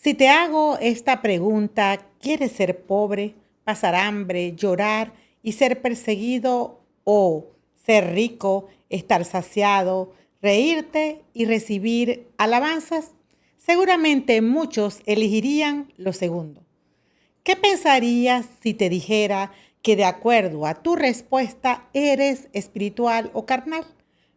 Si te hago esta pregunta, ¿quieres ser pobre, pasar hambre, llorar y ser perseguido o ser rico, estar saciado, reírte y recibir alabanzas? Seguramente muchos elegirían lo segundo. ¿Qué pensarías si te dijera que de acuerdo a tu respuesta eres espiritual o carnal?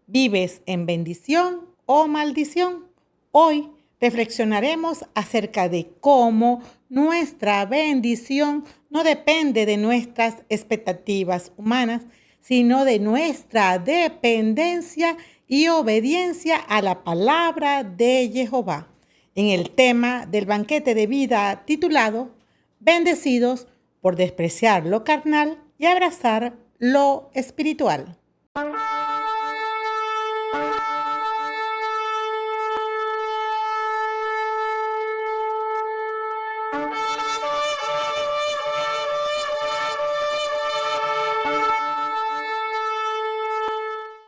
¿Vives en bendición o maldición? Hoy reflexionaremos acerca de cómo nuestra bendición no depende de nuestras expectativas humanas, sino de nuestra dependencia y obediencia a la palabra de Jehová. En el tema del banquete de vida titulado Bendecidos por despreciar lo carnal y abrazar lo espiritual.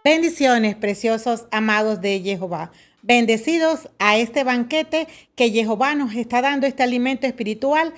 Bendiciones, preciosos amados de Jehová. Bendecidos a este banquete que Jehová nos está dando, este alimento espiritual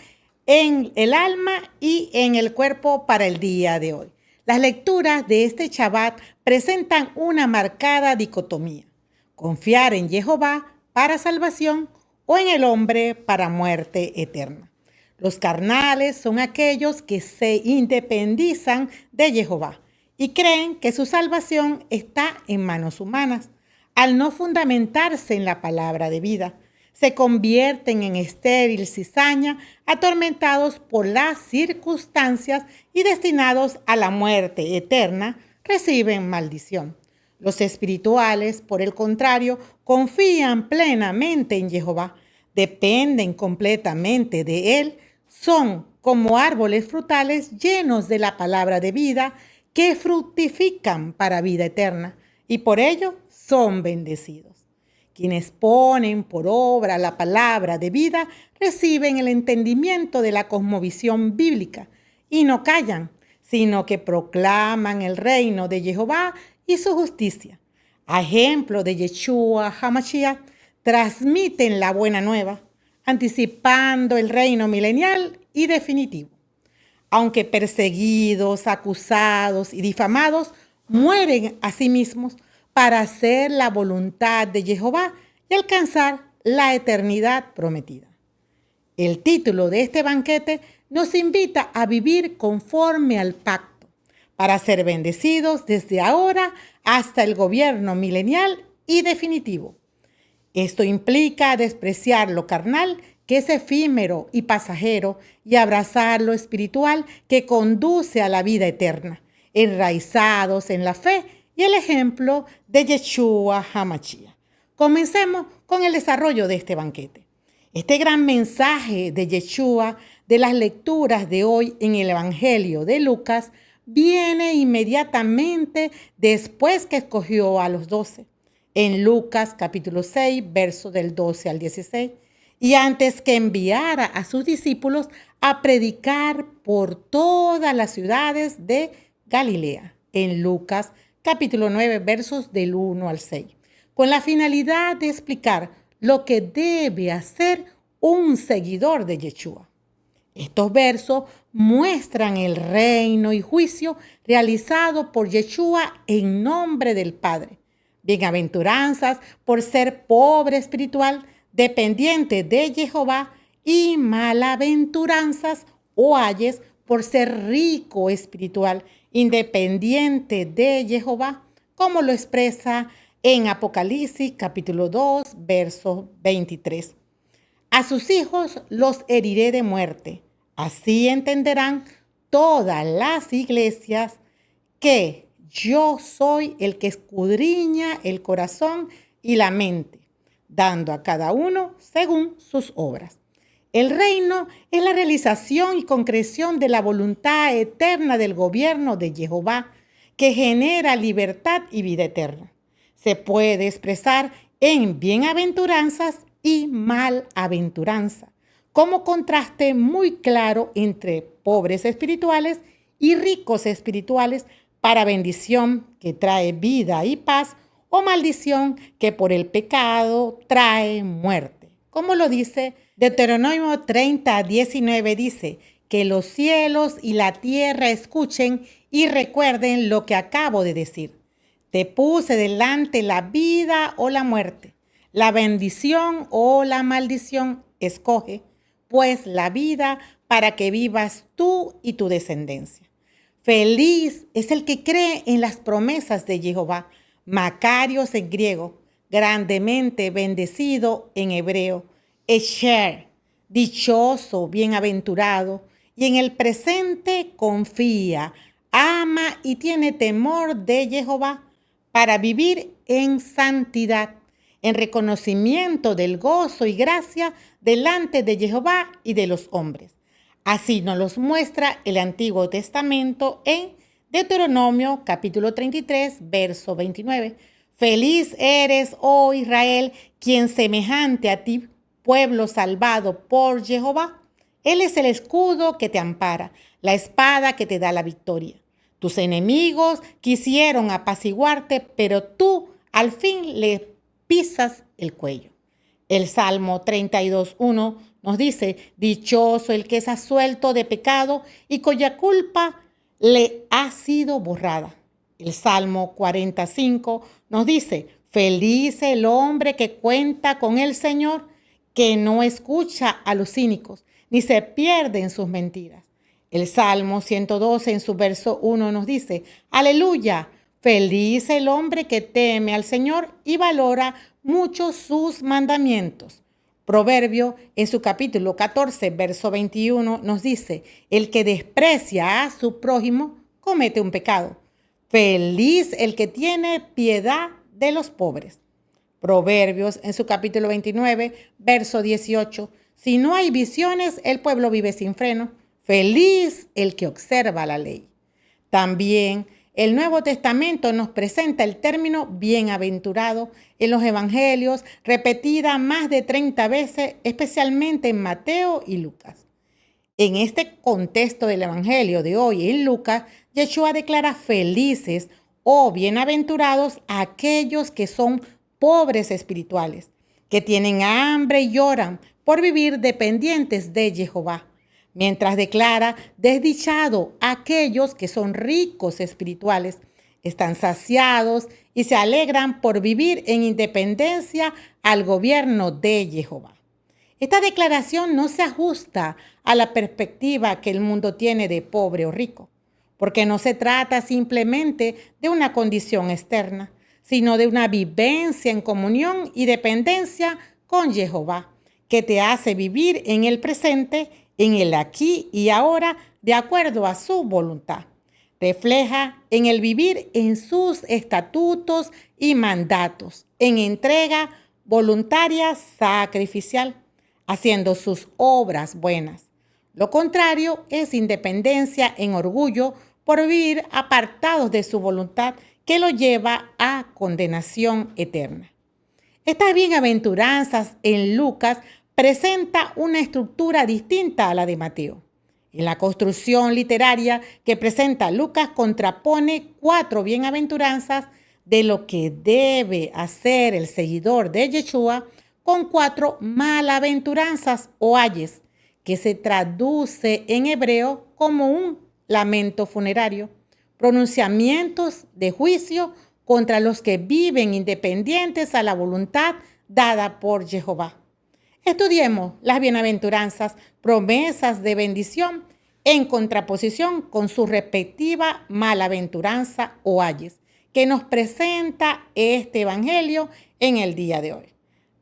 en el alma y en el cuerpo para el día de hoy. Las lecturas de este Shabbat presentan una marcada dicotomía: confiar en Jehová para salvación o en el hombre para muerte eterna. Los carnales son aquellos que se independizan de Jehová y creen que su salvación está en manos humanas. Al no fundamentarse en la palabra de vida, se convierten en estéril cizaña, atormentados por las circunstancias y destinados a la muerte eterna, reciben maldición. Los espirituales, por el contrario, confían plenamente en Jehová, dependen completamente de Él, son como árboles frutales llenos de la palabra de vida que fructifican para vida eterna y por ello son bendecidos. Quienes ponen por obra la palabra de vida reciben el entendimiento de la cosmovisión bíblica y no callan, sino que proclaman el reino de Jehová y su justicia. A ejemplo de Yeshua HaMashiach, transmiten la buena nueva, anticipando el reino milenial y definitivo. Aunque perseguidos, acusados y difamados, mueren a sí mismos para hacer la voluntad de Jehová y alcanzar la eternidad prometida. El título de este banquete nos invita a vivir conforme al pacto, para ser bendecidos desde ahora hasta el gobierno milenial y definitivo. Esto implica despreciar lo carnal, que es efímero y pasajero, y abrazar lo espiritual, que conduce a la vida eterna, enraizados en la fe y el ejemplo de Yeshua HaMashiach. Comencemos con el desarrollo de este banquete. Este gran mensaje de Yeshua de las lecturas de hoy en el Evangelio de Lucas viene inmediatamente después que escogió a los 12. En Lucas capítulo 6, versos del 12 al 16, y antes que enviara a sus discípulos a predicar por todas las ciudades de Galilea, en Lucas capítulo 9, versos del 1 al 6, con la finalidad de explicar lo que debe hacer un seguidor de Yeshua. Estos versos muestran el reino y juicio realizado por Yeshua en nombre del Padre. Bienaventuranzas por ser pobre espiritual, dependiente de Jehová, y malaventuranzas o ayes por ser rico espiritual, independiente de Jehová, como lo expresa en Apocalipsis capítulo 2, verso 23. A sus hijos los heriré de muerte. Así entenderán todas las iglesias que yo soy el que escudriña el corazón y la mente, dando a cada uno según sus obras. El reino es la realización y concreción de la voluntad eterna del gobierno de Jehová, que genera libertad y vida eterna. Se puede expresar en bienaventuranzas y malaventuranza, como contraste muy claro entre pobres espirituales y ricos espirituales, para bendición que trae vida y paz, o maldición que por el pecado trae muerte, como lo dice Deuteronomio 30:19, dice, que los cielos y la tierra escuchen y recuerden lo que acabo de decir. Te puse delante la vida o la muerte, la bendición o la maldición. Escoge, pues, la vida para que vivas tú y tu descendencia. Feliz es el que cree en las promesas de Jehová. Macarios en griego, grandemente bendecido en hebreo. Esher, dichoso, bienaventurado, y en el presente confía, ama y tiene temor de Jehová para vivir en santidad, en reconocimiento del gozo y gracia delante de Jehová y de los hombres. Así nos los muestra el Antiguo Testamento en Deuteronomio capítulo 33, verso 29. Feliz eres, oh Israel, quien semejante a ti, pueblo salvado por Jehová. Él es el escudo que te ampara, la espada que te da la victoria. Tus enemigos quisieron apaciguarte, pero tú al fin le pisas el cuello. El Salmo 32:1 nos dice, dichoso el que es absuelto de pecado y cuya culpa le ha sido borrada. El Salmo 45 nos dice, feliz el hombre que cuenta con el Señor, que no escucha a los cínicos, ni se pierde en sus mentiras. El Salmo 112 en su verso 1 nos dice, aleluya, feliz el hombre que teme al Señor y valora mucho sus mandamientos. Proverbio en su capítulo 14, verso 21 nos dice, el que desprecia a su prójimo comete un pecado. Feliz el que tiene piedad de los pobres. Proverbios en su capítulo 29, verso 18, si no hay visiones, el pueblo vive sin freno. Feliz el que observa la ley. También el Nuevo Testamento nos presenta el término bienaventurado en los evangelios, repetida más de 30 veces, especialmente en Mateo y Lucas. En este contexto del evangelio de hoy en Lucas, Yeshua declara felices o bienaventurados a aquellos que son pobres espirituales, que tienen hambre y lloran por vivir dependientes de Jehová. Mientras declara desdichado a aquellos que son ricos espirituales, están saciados y se alegran por vivir en independencia al gobierno de Jehová. Esta declaración no se ajusta a la perspectiva que el mundo tiene de pobre o rico, porque no se trata simplemente de una condición externa, sino de una vivencia en comunión y dependencia con Jehová, que te hace vivir en el presente, en el aquí y ahora, de acuerdo a su voluntad. Refleja en el vivir en sus estatutos y mandatos, en entrega voluntaria sacrificial, haciendo sus obras buenas. Lo contrario es independencia en orgullo por vivir apartados de su voluntad, que lo lleva a condenación eterna. Estas bienaventuranzas en Lucas presenta una estructura distinta a la de Mateo. En la construcción literaria que presenta Lucas contrapone 4 bienaventuranzas de lo que debe hacer el seguidor de Yeshua con 4 malaventuranzas o ayes, que se traduce en hebreo como un lamento funerario, pronunciamientos de juicio contra los que viven independientes a la voluntad dada por Jehová. Estudiemos las bienaventuranzas, promesas de bendición, en contraposición con su respectiva malaventuranza o ayes, que nos presenta este evangelio en el día de hoy.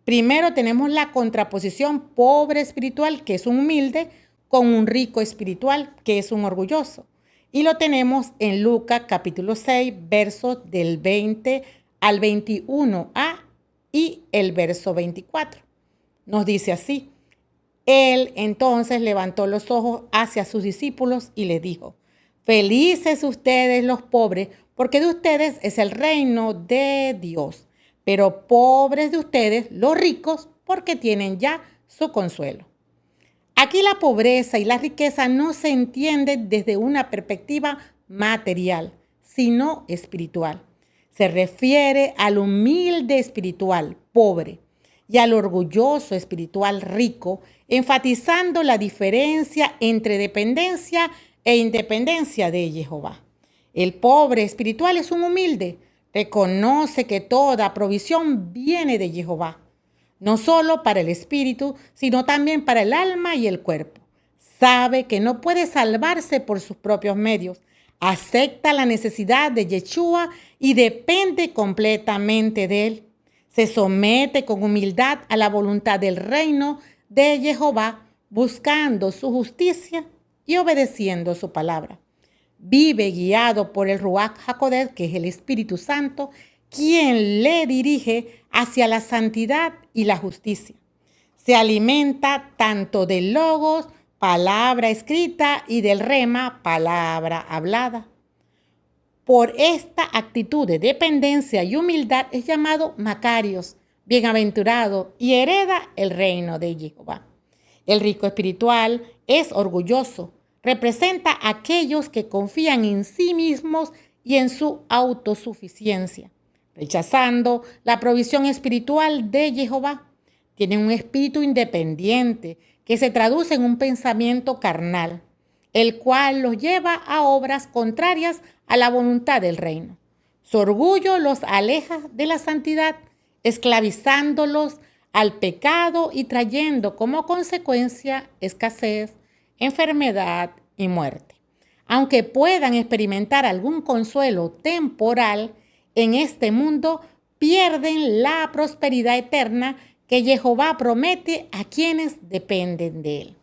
Primero tenemos la contraposición pobre espiritual, que es un humilde, con un rico espiritual, que es un orgulloso. Y lo tenemos en Lucas capítulo 6, versos del 20 al 21a y el verso 24. Nos dice así, él entonces levantó los ojos hacia sus discípulos y les dijo, felices ustedes los pobres, porque de ustedes es el reino de Dios, pero pobres de ustedes los ricos, porque tienen ya su consuelo. Aquí la pobreza y la riqueza no se entienden desde una perspectiva material, sino espiritual. Se refiere al humilde espiritual, pobre, y al orgulloso espiritual rico, enfatizando la diferencia entre dependencia e independencia de Jehová. El pobre espiritual es un humilde, reconoce que toda provisión viene de Jehová, no solo para el espíritu, sino también para el alma y el cuerpo. Sabe que no puede salvarse por sus propios medios, acepta la necesidad de Yeshua y depende completamente de él. Se somete con humildad a la voluntad del reino de Jehová, buscando su justicia y obedeciendo su palabra. Vive guiado por el Ruach HaKodesh, que es el Espíritu Santo, quien le dirige hacia la santidad y la justicia. Se alimenta tanto del Logos, palabra escrita, y del Rema, palabra hablada. Por esta actitud de dependencia y humildad es llamado Macarios, bienaventurado, y hereda el reino de Jehová. El rico espiritual es orgulloso, representa a aquellos que confían en sí mismos y en su autosuficiencia, rechazando la provisión espiritual de Jehová. Tienen un espíritu independiente que se traduce en un pensamiento carnal, el cual los lleva a obras contrarias a la voluntad del reino. Su orgullo los aleja de la santidad, esclavizándolos al pecado y trayendo como consecuencia escasez, enfermedad y muerte. Aunque puedan experimentar algún consuelo temporal en este mundo, pierden la prosperidad eterna que Jehová promete a quienes dependen de él.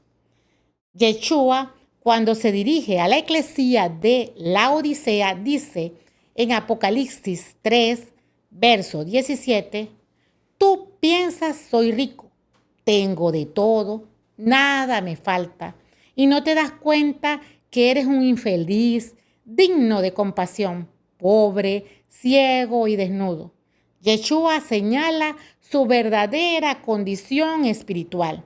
Yeshua, cuando se dirige a la eclesía de Laodicea, dice en Apocalipsis 3, verso 17, tú piensas soy rico, tengo de todo, nada me falta, y no te das cuenta que eres un infeliz, digno de compasión, pobre, ciego y desnudo. Yeshua señala su verdadera condición espiritual.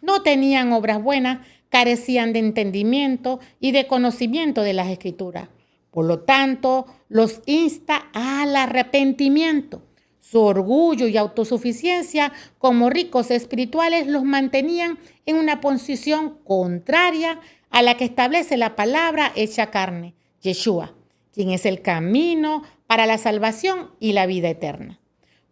No tenían obras buenas, carecían de entendimiento y de conocimiento de las Escrituras. Por lo tanto, los insta al arrepentimiento. Su orgullo y autosuficiencia como ricos espirituales los mantenían en una posición contraria a la que establece la palabra hecha carne, Yeshua, quien es el camino para la salvación y la vida eterna.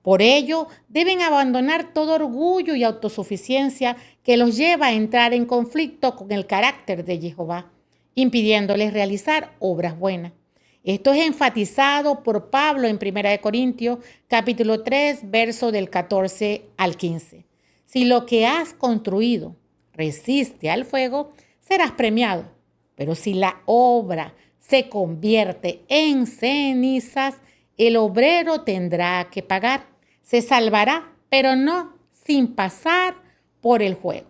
Por ello, deben abandonar todo orgullo y autosuficiencia que los lleva a entrar en conflicto con el carácter de Jehová, impidiéndoles realizar obras buenas. Esto es enfatizado por Pablo en 1 Corintios, capítulo 3, verso del 14 al 15. Si lo que has construido resiste al fuego, serás premiado. Pero si la obra se convierte en cenizas, el obrero tendrá que pagar. Se salvará, pero no sin pasar por el fuego.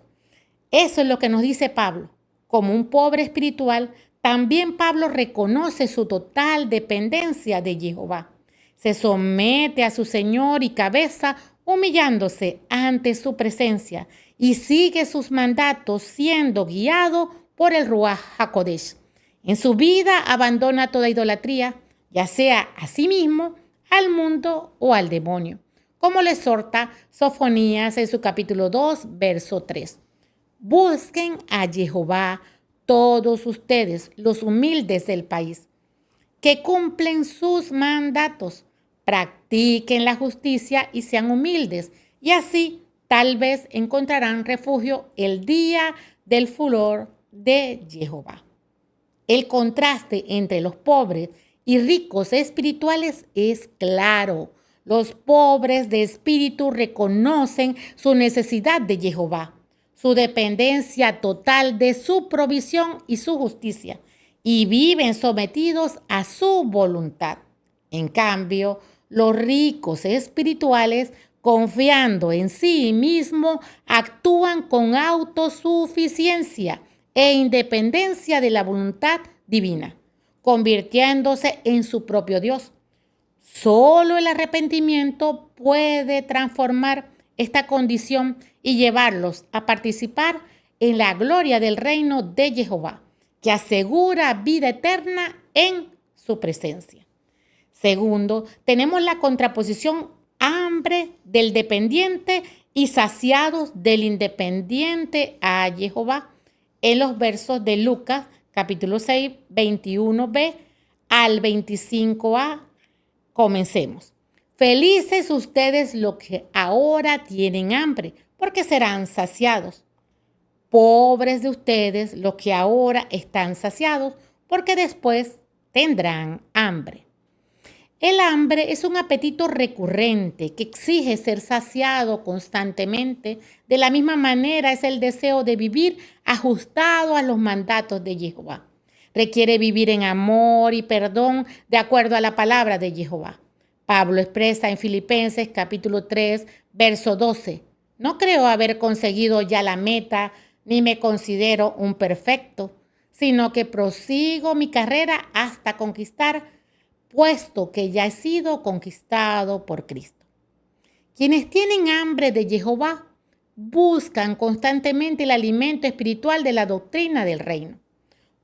Eso es lo que nos dice Pablo. Como un pobre espiritual, también Pablo reconoce su total dependencia de Jehová. Se somete a su Señor y cabeza, humillándose ante su presencia, y sigue sus mandatos siendo guiado por el Ruach HaKodesh. En su vida abandona toda idolatría, ya sea a sí mismo, al mundo o al demonio, como le exhorta Sofonías en su capítulo 2, verso 3. Busquen a Jehová todos ustedes, los humildes del país, que cumplen sus mandatos, practiquen la justicia y sean humildes, y así tal vez encontrarán refugio el día del furor de Jehová. El contraste entre los pobres y ricos espirituales es claro. Los pobres de espíritu reconocen su necesidad de Jehová, su dependencia total de su provisión y su justicia, y viven sometidos a su voluntad. En cambio, los ricos espirituales, confiando en sí mismos, actúan con autosuficiencia e independencia de la voluntad divina, convirtiéndose en su propio Dios. Solo el arrepentimiento puede transformar esta condición y llevarlos a participar en la gloria del reino de Jehová, que asegura vida eterna en su presencia. Segundo, tenemos la contraposición hambre del dependiente y saciados del independiente a Jehová, en los versos de Lucas, capítulo 6, 21b al 25a. Comencemos. Felices ustedes los que ahora tienen hambre, porque serán saciados. Pobres de ustedes los que ahora están saciados, porque después tendrán hambre. El hambre es un apetito recurrente que exige ser saciado constantemente. De la misma manera es el deseo de vivir ajustado a los mandatos de Jehová. Requiere vivir en amor y perdón de acuerdo a la palabra de Jehová. Pablo expresa en Filipenses capítulo 3, verso 12. No creo haber conseguido ya la meta, ni me considero un perfecto, sino que prosigo mi carrera hasta conquistar, puesto que ya he sido conquistado por Cristo. Quienes tienen hambre de Jehová buscan constantemente el alimento espiritual de la doctrina del reino.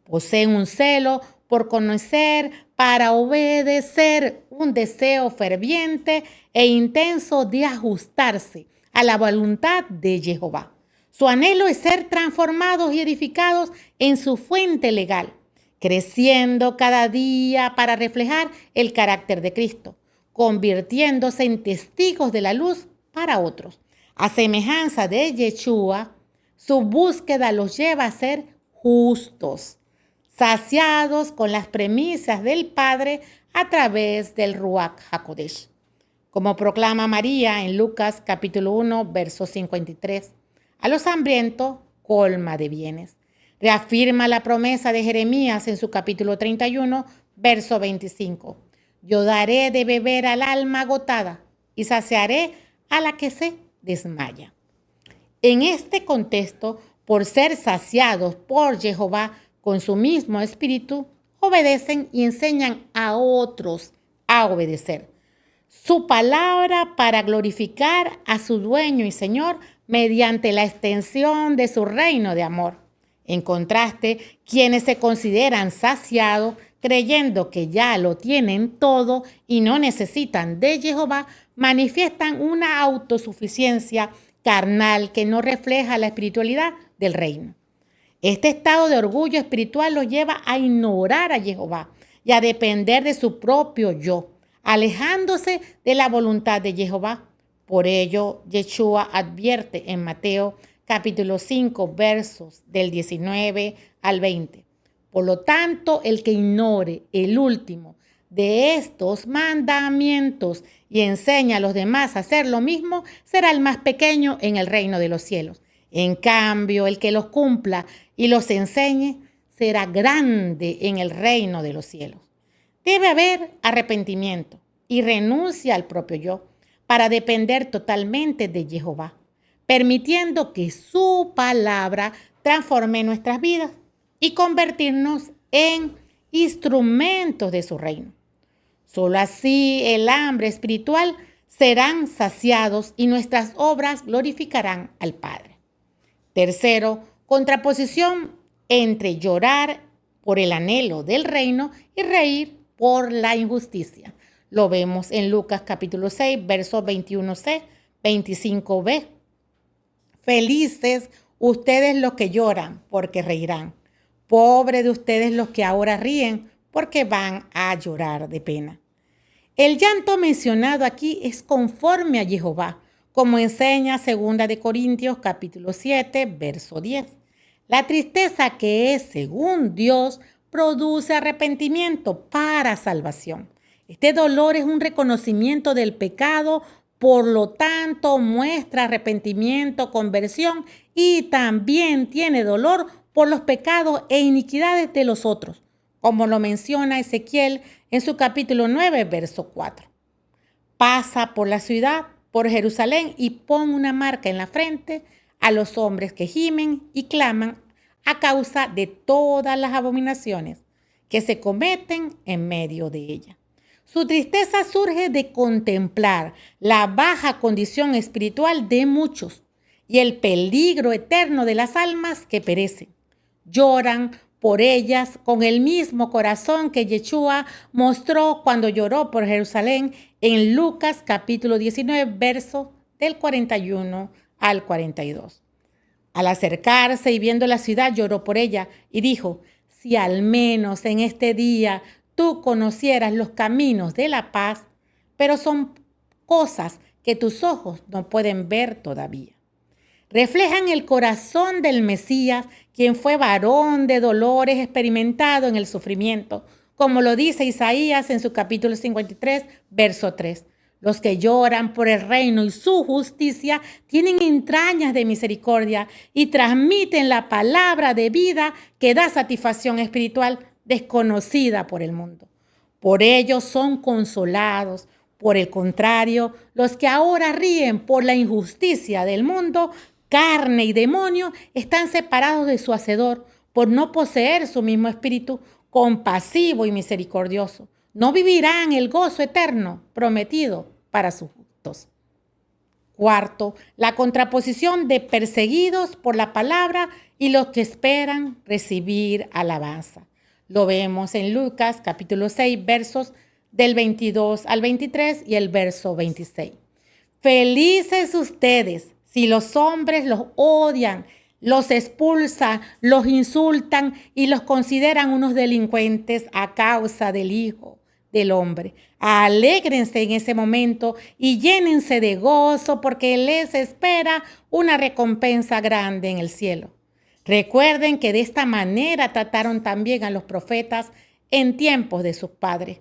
Poseen un celo por conocer, para obedecer, un deseo ferviente e intenso de ajustarse a la voluntad de Jehová. Su anhelo es ser transformados y edificados en su fuente legal, creciendo cada día para reflejar el carácter de Cristo, convirtiéndose en testigos de la luz para otros. A semejanza de Yeshua, su búsqueda los lleva a ser justos, saciados con las premisas del Padre a través del Ruach HaKodesh. Como proclama María en Lucas capítulo 1, verso 53, a los hambrientos colma de bienes. Reafirma la promesa de Jeremías en su capítulo 31, verso 25. Yo daré de beber al alma agotada y saciaré a la que se desmaya. En este contexto, por ser saciados por Jehová con su mismo espíritu, obedecen y enseñan a otros a obedecer su palabra para glorificar a su dueño y Señor mediante la extensión de su reino de amor. En contraste, quienes se consideran saciados, creyendo que ya lo tienen todo y no necesitan de Jehová, manifiestan una autosuficiencia carnal que no refleja la espiritualidad del reino. Este estado de orgullo espiritual los lleva a ignorar a Jehová y a depender de su propio yo, alejándose de la voluntad de Jehová. Por ello, Yeshua advierte en Mateo capítulo 5, versos del 19 al 20. Por lo tanto, el que ignore el último de estos mandamientos y enseña a los demás a hacer lo mismo, será el más pequeño en el reino de los cielos. En cambio, el que los cumpla y los enseñe será grande en el reino de los cielos. Debe haber arrepentimiento y renuncia al propio yo para depender totalmente de Jehová, permitiendo que su palabra transforme nuestras vidas y convertirnos en instrumentos de su reino. Solo así el hambre espiritual serán saciados y nuestras obras glorificarán al Padre. Tercero, contraposición entre llorar por el anhelo del reino y reír por la injusticia. Lo vemos en Lucas capítulo 6, versos 21c, 25b. Felices ustedes los que lloran, porque reirán. Pobres de ustedes los que ahora ríen, porque van a llorar de pena. El llanto mencionado aquí es conforme a Jehová, como enseña 2 Corintios capítulo 7, verso 10. La tristeza que es según Dios produce arrepentimiento para salvación. Este dolor es un reconocimiento del pecado, por lo tanto muestra arrepentimiento, conversión y también tiene dolor por los pecados e iniquidades de los otros, como lo menciona Ezequiel en su capítulo 9, verso 4. Pasa por la ciudad, por Jerusalén, y pon una marca en la frente a los hombres que gimen y claman a causa de todas las abominaciones que se cometen en medio de ella. Su tristeza surge de contemplar la baja condición espiritual de muchos y el peligro eterno de las almas que perecen. Lloran por ellas con el mismo corazón que Yeshua mostró cuando lloró por Jerusalén en Lucas capítulo 19, verso del 41 al 42. Al acercarse y viendo la ciudad, lloró por ella y dijo: si al menos en este día tú conocieras los caminos de la paz, pero son cosas que tus ojos no pueden ver todavía. Reflejan el corazón del Mesías, quien fue varón de dolores, experimentado en el sufrimiento, como lo dice Isaías en su capítulo 53, verso 3. Los que lloran por el reino y su justicia tienen entrañas de misericordia y transmiten la palabra de vida que da satisfacción espiritual desconocida por el mundo. Por ello son consolados. Por el contrario, los que ahora ríen por la injusticia del mundo, carne y demonio, están separados de su Hacedor por no poseer su mismo espíritu compasivo y misericordioso. No vivirán el gozo eterno prometido para sus justos. Cuarto, la contraposición de perseguidos por la palabra y los que esperan recibir alabanza. Lo vemos en Lucas capítulo 6, versos del 22 al 23 y el verso 26. Felices ustedes si los hombres los odian, los expulsan, los insultan y los consideran unos delincuentes a causa del Hijo del Hombre. Alégrense en ese momento y llénense de gozo porque les espera una recompensa grande en el cielo. Recuerden que de esta manera trataron también a los profetas en tiempos de sus padres.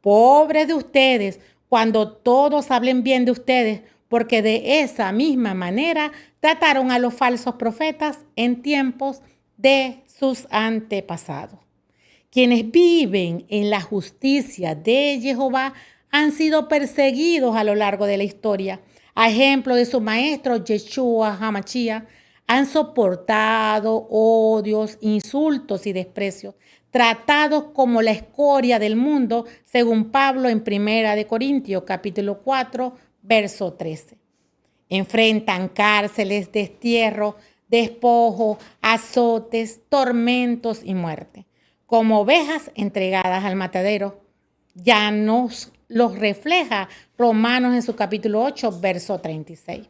Pobres de ustedes cuando todos hablen bien de ustedes, porque de esa misma manera trataron a los falsos profetas en tiempos de sus antepasados. Quienes viven en la justicia de Jehová han sido perseguidos a lo largo de la historia. A ejemplo de su maestro Yeshua HaMashiach, han soportado odios, insultos y desprecios, tratados como la escoria del mundo, según Pablo en 1 Corintios capítulo 4, verso 13. Enfrentan cárceles, destierro, despojo, azotes, tormentos y muerte. Como ovejas entregadas al matadero, ya nos los refleja Romanos en su capítulo 8, verso 36.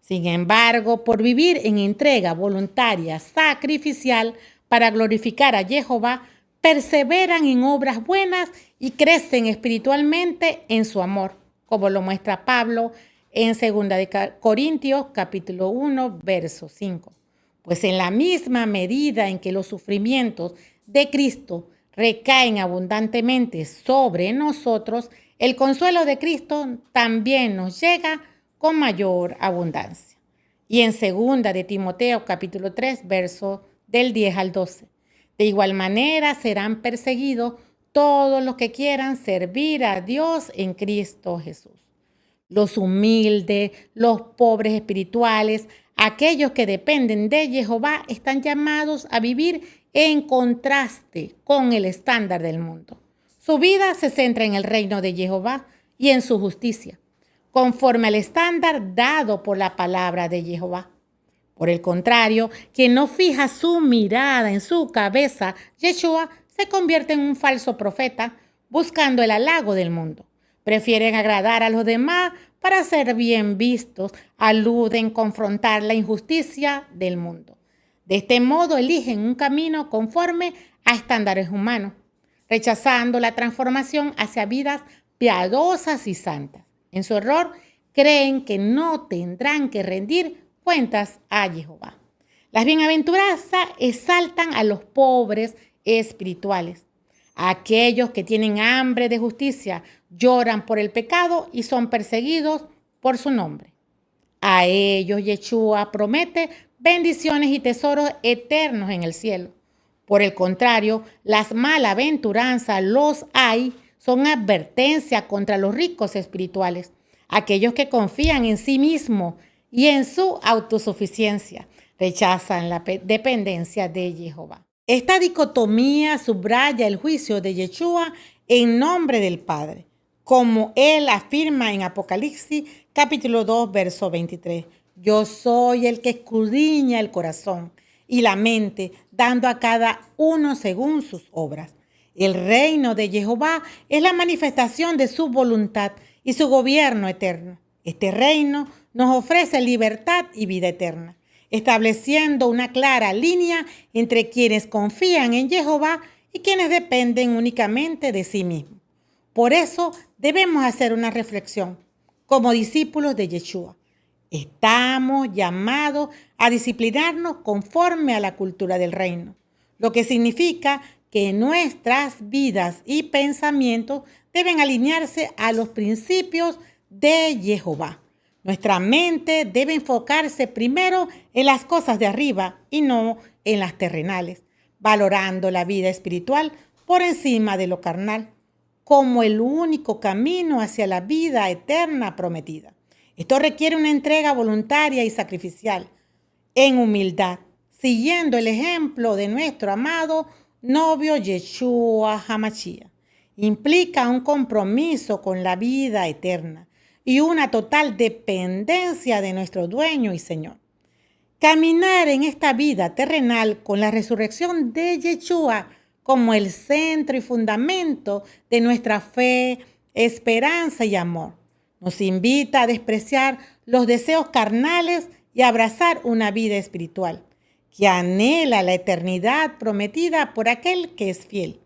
Sin embargo, por vivir en entrega voluntaria, sacrificial, para glorificar a Jehová, perseveran en obras buenas y crecen espiritualmente en su amor, como lo muestra Pablo en 2 Corintios capítulo 1, verso 5. Pues en la misma medida en que los sufrimientos de Cristo recaen abundantemente sobre nosotros, el consuelo de Cristo también nos llega con mayor abundancia. Y en 2 de Timoteo capítulo 3, verso del 10 al 12. De igual manera serán perseguidos todos los que quieran servir a Dios en Cristo Jesús. Los humildes, los pobres espirituales, aquellos que dependen de Jehová están llamados a vivir en contraste con el estándar del mundo. Su vida se centra en el reino de Jehová y en su justicia, conforme al estándar dado por la palabra de Jehová. Por el contrario, quien no fija su mirada en su cabeza, Yeshua, se convierte en un falso profeta buscando el halago del mundo. Prefieren agradar a los demás para ser bien vistos, aluden confrontar la injusticia del mundo. De este modo eligen un camino conforme a estándares humanos, rechazando la transformación hacia vidas piadosas y santas. En su error, creen que no tendrán que rendir cuentas a Jehová. Las bienaventuranzas exaltan a los pobres espirituales. Aquellos que tienen hambre de justicia lloran por el pecado y son perseguidos por su nombre. A ellos Yeshua promete bendiciones y tesoros eternos en el cielo. Por el contrario, las malaventuranzas, los hay, son advertencia contra los ricos espirituales, aquellos que confían en sí mismos y en su autosuficiencia, rechazan la dependencia de Jehová. Esta dicotomía subraya el juicio de Yeshua en nombre del Padre, como él afirma en Apocalipsis capítulo 2, verso 23. Yo soy el que escudriña el corazón y la mente, dando a cada uno según sus obras. El reino de Jehová es la manifestación de su voluntad y su gobierno eterno. Este reino nos ofrece libertad y vida eterna, estableciendo una clara línea entre quienes confían en Jehová y quienes dependen únicamente de sí mismos. Por eso debemos hacer una reflexión como discípulos de Yeshua. Estamos llamados a disciplinarnos conforme a la cultura del reino, lo que significa que nuestras vidas y pensamientos deben alinearse a los principios de Jehová. Nuestra mente debe enfocarse primero en las cosas de arriba y no en las terrenales, valorando la vida espiritual por encima de lo carnal, como el único camino hacia la vida eterna prometida. Esto requiere una entrega voluntaria y sacrificial, en humildad, siguiendo el ejemplo de nuestro amado novio Yeshua HaMashiach. Implica un compromiso con la vida eterna y una total dependencia de nuestro dueño y Señor. Caminar en esta vida terrenal con la resurrección de Yeshua como el centro y fundamento de nuestra fe, esperanza y amor. Nos invita a despreciar los deseos carnales y a abrazar una vida espiritual que anhela la eternidad prometida por aquel que es fiel.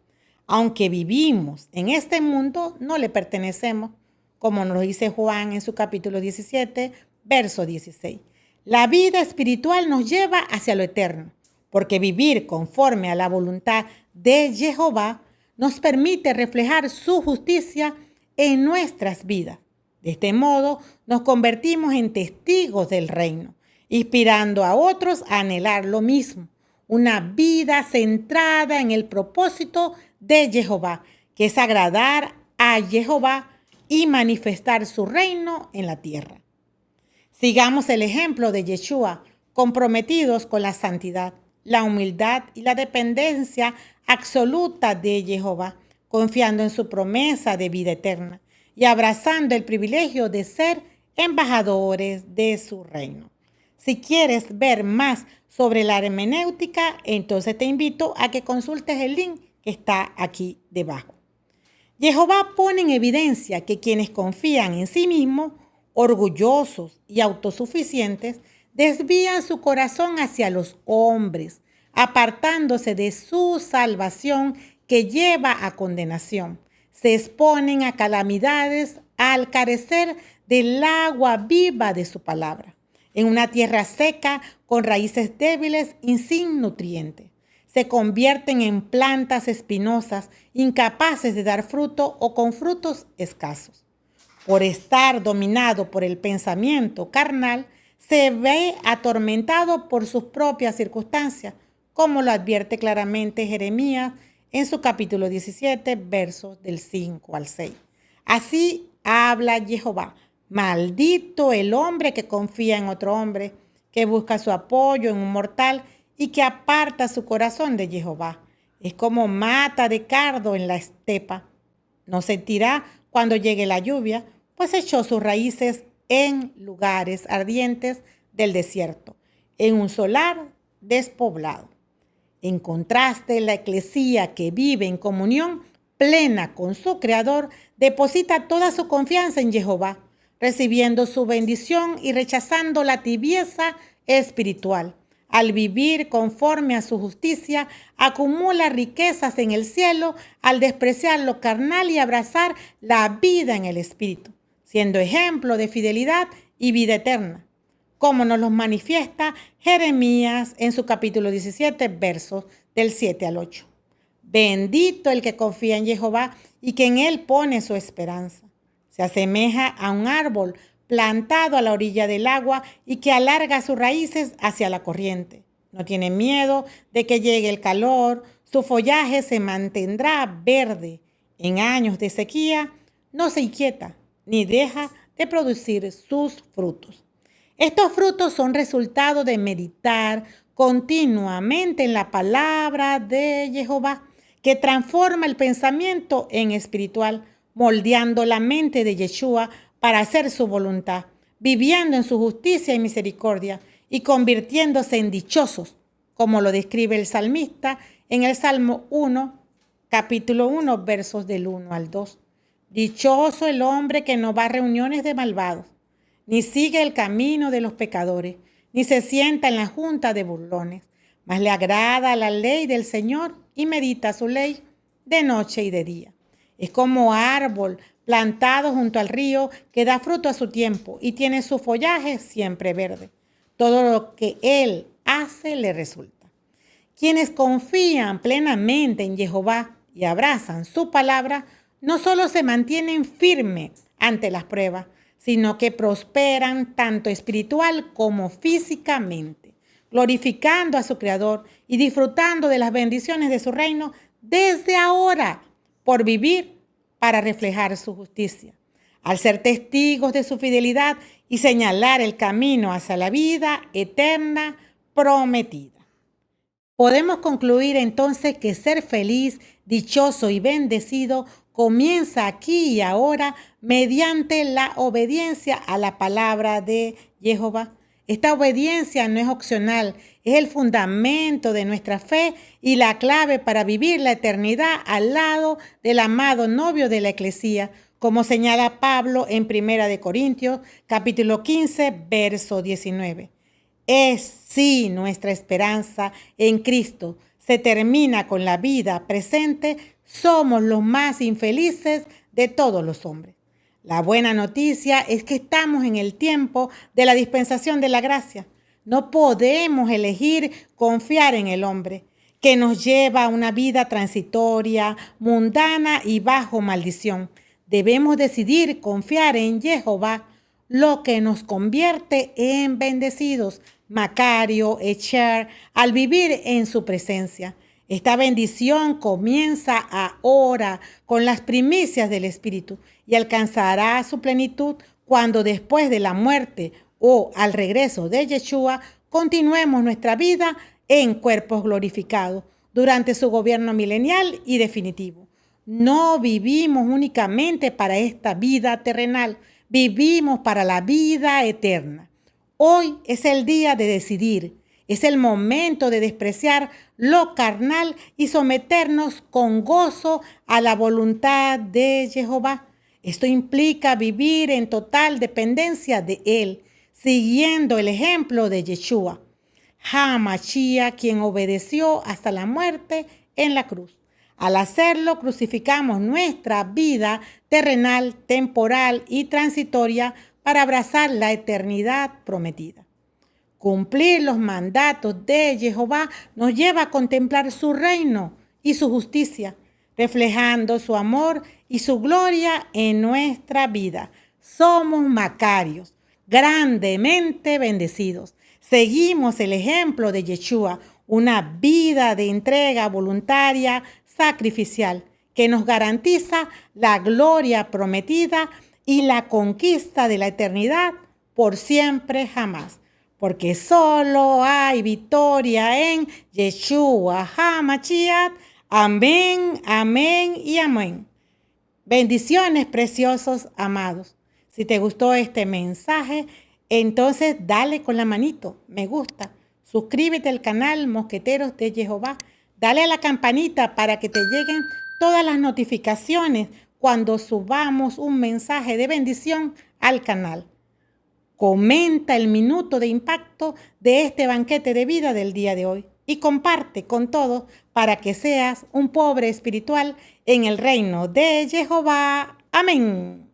Aunque vivimos en este mundo, no le pertenecemos, como nos dice Juan en su capítulo 17, verso 16. La vida espiritual nos lleva hacia lo eterno, porque vivir conforme a la voluntad de Jehová nos permite reflejar su justicia en nuestras vidas. De este modo, nos convertimos en testigos del reino, inspirando a otros a anhelar lo mismo, una vida centrada en el propósito de Jehová, que es agradar a Jehová y manifestar su reino en la tierra. Sigamos el ejemplo de Yeshua, comprometidos con la santidad, la humildad y la dependencia absoluta de Jehová, confiando en su promesa de vida eterna y abrazando el privilegio de ser embajadores de su reino. Si quieres ver más sobre la hermenéutica, entonces te invito a que consultes el link que está aquí debajo. Jehová pone en evidencia que quienes confían en sí mismos, orgullosos y autosuficientes, desvían su corazón hacia los hombres, apartándose de su salvación que lleva a condenación. Se exponen a calamidades al carecer del agua viva de su palabra, en una tierra seca con raíces débiles y sin nutrientes. Se convierten en plantas espinosas, incapaces de dar fruto o con frutos escasos. Por estar dominado por el pensamiento carnal, se ve atormentado por sus propias circunstancias, como lo advierte claramente Jeremías en su capítulo 17, versos del 5 al 6. Así habla Jehová: maldito el hombre que confía en otro hombre, que busca su apoyo en un mortal y que aparta su corazón de Jehová. Es como mata de cardo en la estepa. No sentirá cuando llegue la lluvia, pues echó sus raíces en lugares ardientes del desierto, en un solar despoblado. En contraste, la eclesía que vive en comunión plena con su Creador deposita toda su confianza en Jehová, recibiendo su bendición y rechazando la tibieza espiritual. Al vivir conforme a su justicia, acumula riquezas en el cielo al despreciar lo carnal y abrazar la vida en el espíritu, siendo ejemplo de fidelidad y vida eterna, como nos los manifiesta Jeremías en su capítulo 17, versos del 7 al 8. Bendito el que confía en Jehová y que en él pone su esperanza. Se asemeja a un árbol plantado a la orilla del agua y que alarga sus raíces hacia la corriente. No tiene miedo de que llegue el calor, su follaje se mantendrá verde. En años de sequía no se inquieta ni deja de producir sus frutos. Estos frutos son resultado de meditar continuamente en la palabra de Jehová, que transforma el pensamiento en espiritual, moldeando la mente de Yeshua para hacer su voluntad, viviendo en su justicia y misericordia y convirtiéndose en dichosos, como lo describe el salmista en el Salmo 1, capítulo 1, versos del 1 al 2. Dichoso el hombre que no va a reuniones de malvados, ni sigue el camino de los pecadores, ni se sienta en la junta de burlones, mas le agrada la ley del Señor y medita su ley de noche y de día. Es como árbol plantado junto al río que da fruto a su tiempo y tiene su follaje siempre verde. Todo lo que él hace le resulta. Quienes confían plenamente en Jehová y abrazan su palabra, no solo se mantienen firmes ante las pruebas, sino que prosperan tanto espiritual como físicamente, glorificando a su Creador y disfrutando de las bendiciones de su reino desde ahora, por vivir para reflejar su justicia. Al ser testigos de su fidelidad y señalar el camino hacia la vida eterna prometida. Podemos concluir entonces que ser feliz, dichoso y bendecido comienza aquí y ahora mediante la obediencia a la palabra de Jehová. Esta obediencia no es opcional, es el fundamento de nuestra fe y la clave para vivir la eternidad al lado del amado novio de la Iglesia, como señala Pablo en 1 Corintios, capítulo 15, verso 19. Es si nuestra esperanza en Cristo se termina con la vida presente, somos los más infelices de todos los hombres. La buena noticia es que estamos en el tiempo de la dispensación de la gracia. No podemos elegir confiar en el hombre, que nos lleva a una vida transitoria, mundana y bajo maldición. Debemos decidir confiar en Jehová, lo que nos convierte en bendecidos. Macario, Echar, al vivir en su presencia. Esta bendición comienza ahora con las primicias del Espíritu y alcanzará su plenitud cuando después de la muerte o al regreso de Yeshua continuemos nuestra vida en cuerpos glorificados durante su gobierno milenial y definitivo. No vivimos únicamente para esta vida terrenal, vivimos para la vida eterna. Hoy es el día de decidir, es el momento de despreciar lo carnal y someternos con gozo a la voluntad de Jehová. Esto implica vivir en total dependencia de Él, siguiendo el ejemplo de Yeshua, HaMashiach, quien obedeció hasta la muerte en la cruz. Al hacerlo, crucificamos nuestra vida terrenal, temporal y transitoria para abrazar la eternidad prometida. Cumplir los mandatos de Jehová nos lleva a contemplar su reino y su justicia, reflejando su amor y su gloria en nuestra vida. Somos macarios, grandemente bendecidos. Seguimos el ejemplo de Yeshua, una vida de entrega voluntaria, sacrificial, que nos garantiza la gloria prometida y la conquista de la eternidad por siempre jamás. Porque solo hay victoria en Yeshua HaMashiach. Amén, amén y amén. Bendiciones, preciosos amados. Si te gustó este mensaje, entonces dale con la manito, me gusta. Suscríbete al canal Mosqueteros de Jehová. Dale a la campanita para que te lleguen todas las notificaciones cuando subamos un mensaje de bendición al canal. Comenta el minuto de impacto de este banquete de vida del día de hoy y comparte con todos para que seas un pobre espiritual en el reino de Jehová. Amén.